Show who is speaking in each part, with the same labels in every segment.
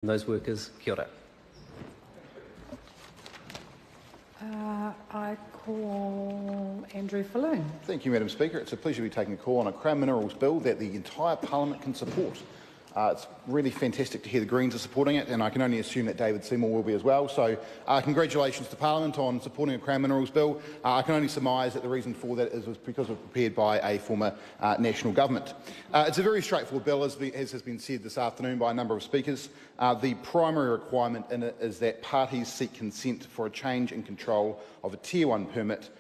Speaker 1: those workers. Kia ora.
Speaker 2: I call Andrew Falloon.
Speaker 3: Thank you, Madam Speaker. It's a pleasure to be taking a call on a Crown Minerals bill that the entire Parliament can support. It's really fantastic to hear the Greens are supporting it, and I can only assume that David Seymour will be as well. So congratulations to Parliament on supporting a Crown Minerals bill. I can only surmise that the reason for that was because it was prepared by a former national government. It's a very straightforward bill, as has been said this afternoon by a number of speakers. The primary requirement in it is that parties seek consent for a change in control of a Tier 1 permit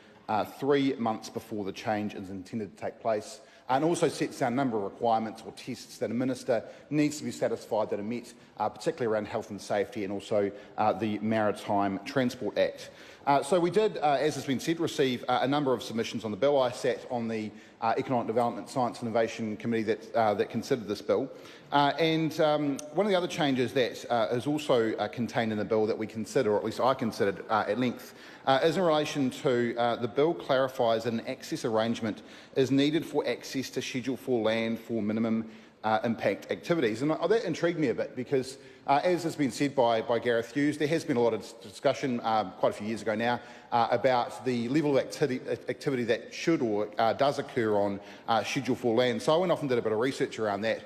Speaker 3: 3 months before the change is intended to take place, and also sets down a number of requirements or tests that a minister needs to be satisfied that are met, particularly around health and safety and also the Maritime Transport Act. So we did, as has been said, receive a number of submissions on the bill. I sat on the Economic Development, Science and Innovation Committee that considered this bill. One of the other changes that is also contained in the bill that we consider, or at least I considered at length, is in relation to the bill clarifies that an access arrangement is needed for access to Schedule 4 land for minimum impact activities. And that intrigued me a bit because, as has been said by Gareth Hughes, there has been a lot of discussion quite a few years ago now about the level of activity that should or does occur on Schedule 4 land. So I went off and did a bit of research around that,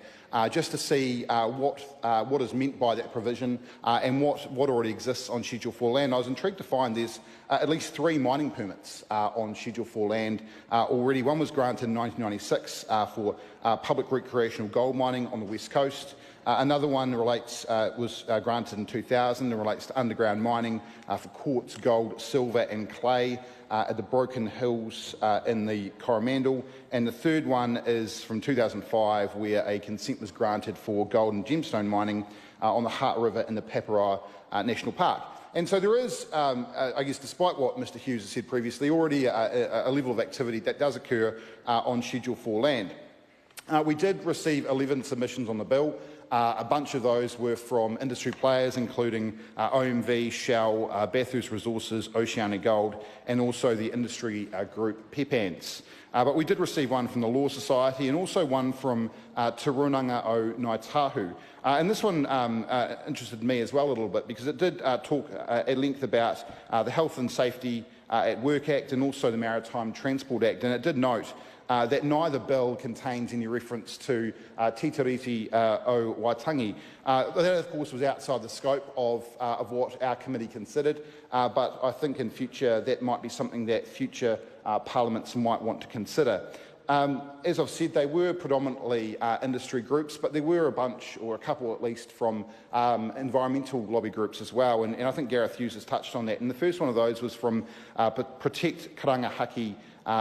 Speaker 3: just to see what is meant by that provision and what already exists on Schedule 4 land. I was intrigued to find there's at least 3 mining permits on Schedule 4 land already. One was granted in 1996 for public recreational gold mining on the West Coast. Another one was granted in 2000 and relates to underground mining for quartz, gold, silver and clay at the Broken Hills in the Coromandel. And the third one is from 2005, where a consent was granted for gold and gemstone mining on the Heart River in the Papara National Park. And so there is, I guess, despite what Mr Hughes has said previously, already a level of activity that does occur on Schedule 4 land. We did receive 11 submissions on the bill. A bunch of those were from industry players, including OMV, Shell, Bathurst Resources, Oceania Gold, and also the industry group Pepans. But we did receive one from the Law Society and also one from Te Runanga o Ngāi Tahu. And this one interested me as well a little bit because it did talk at length about the Health and Safety at Work Act and also the Maritime Transport Act. And it did note that neither bill contains any reference to Te Tiriti o Waitangi. That, of course, was outside the scope of what our committee considered, but I think in future that might be something that future parliaments might want to consider. As I've said, they were predominantly industry groups, but there were a bunch, or a couple at least, from environmental lobby groups as well, and I think Gareth Hughes has touched on that. And the first one of those was from Protect Karangahaki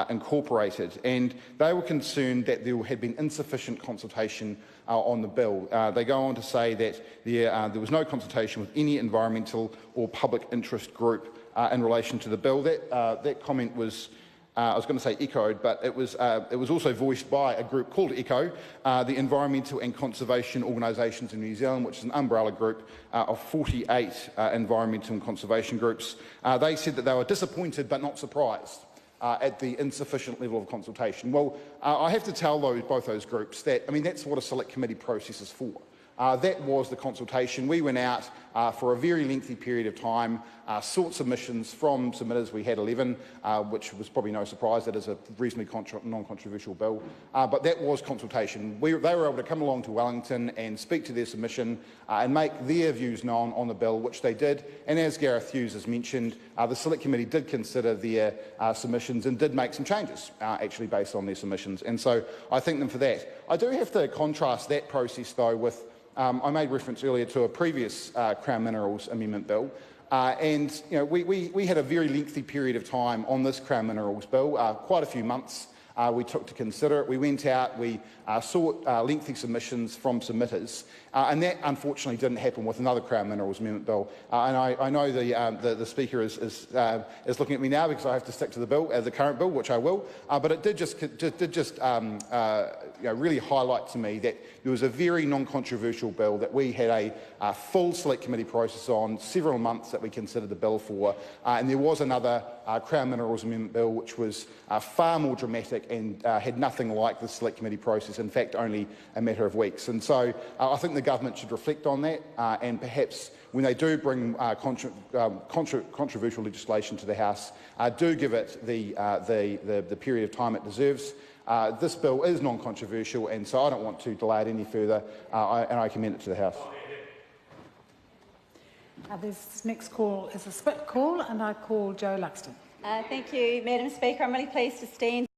Speaker 3: Incorporated, and they were concerned that there had been insufficient consultation on the bill. They go on to say that there was no consultation with any environmental or public interest group in relation to the bill. That comment was, I was going to say echoed, but it was also voiced by a group called ECHO, the Environmental and Conservation Organisations in New Zealand, which is an umbrella group of 48 environmental and conservation groups. They said that they were disappointed but not surprised at the insufficient level of consultation. Well, I have to tell both those groups that, that's what a select committee process is for. That was the consultation. We went out for a very lengthy period of time, sought submissions from submitters. We had 11, which was probably no surprise. That is a reasonably non-controversial bill. But that was consultation. They were able to come along to Wellington and speak to their submission and make their views known on the bill, which they did. And as Gareth Hughes has mentioned, the Select Committee did consider their submissions and did make some changes, actually based on their submissions. And so I thank them for that. I do have to contrast that process, though, with I made reference earlier to a previous Crown Minerals Amendment Bill, and we had a very lengthy period of time on this Crown Minerals Bill, quite a few months we took to consider it. We went out, we sought lengthy submissions from submitters, and that unfortunately didn't happen with another Crown Minerals Amendment Bill. And I know the Speaker is looking at me now because I have to stick to the bill, the current bill, which I will. But it did just really highlight to me that there was a very non-controversial bill that we had a full Select Committee process on, several months that we considered the bill for, and there was another Crown Minerals Amendment Bill, which was far more dramatic and had nothing like the Select Committee process, in fact only a matter of weeks. And so I think the government should reflect on that and perhaps when they do bring controversial legislation to the House, do give it the period of time it deserves. This bill is non-controversial, and so I don't want to delay it any further, and I commend it to the House.
Speaker 2: This next call is a split call, and I call Jo Luxton.
Speaker 1: Thank you, Madam Speaker. I'm really pleased to stand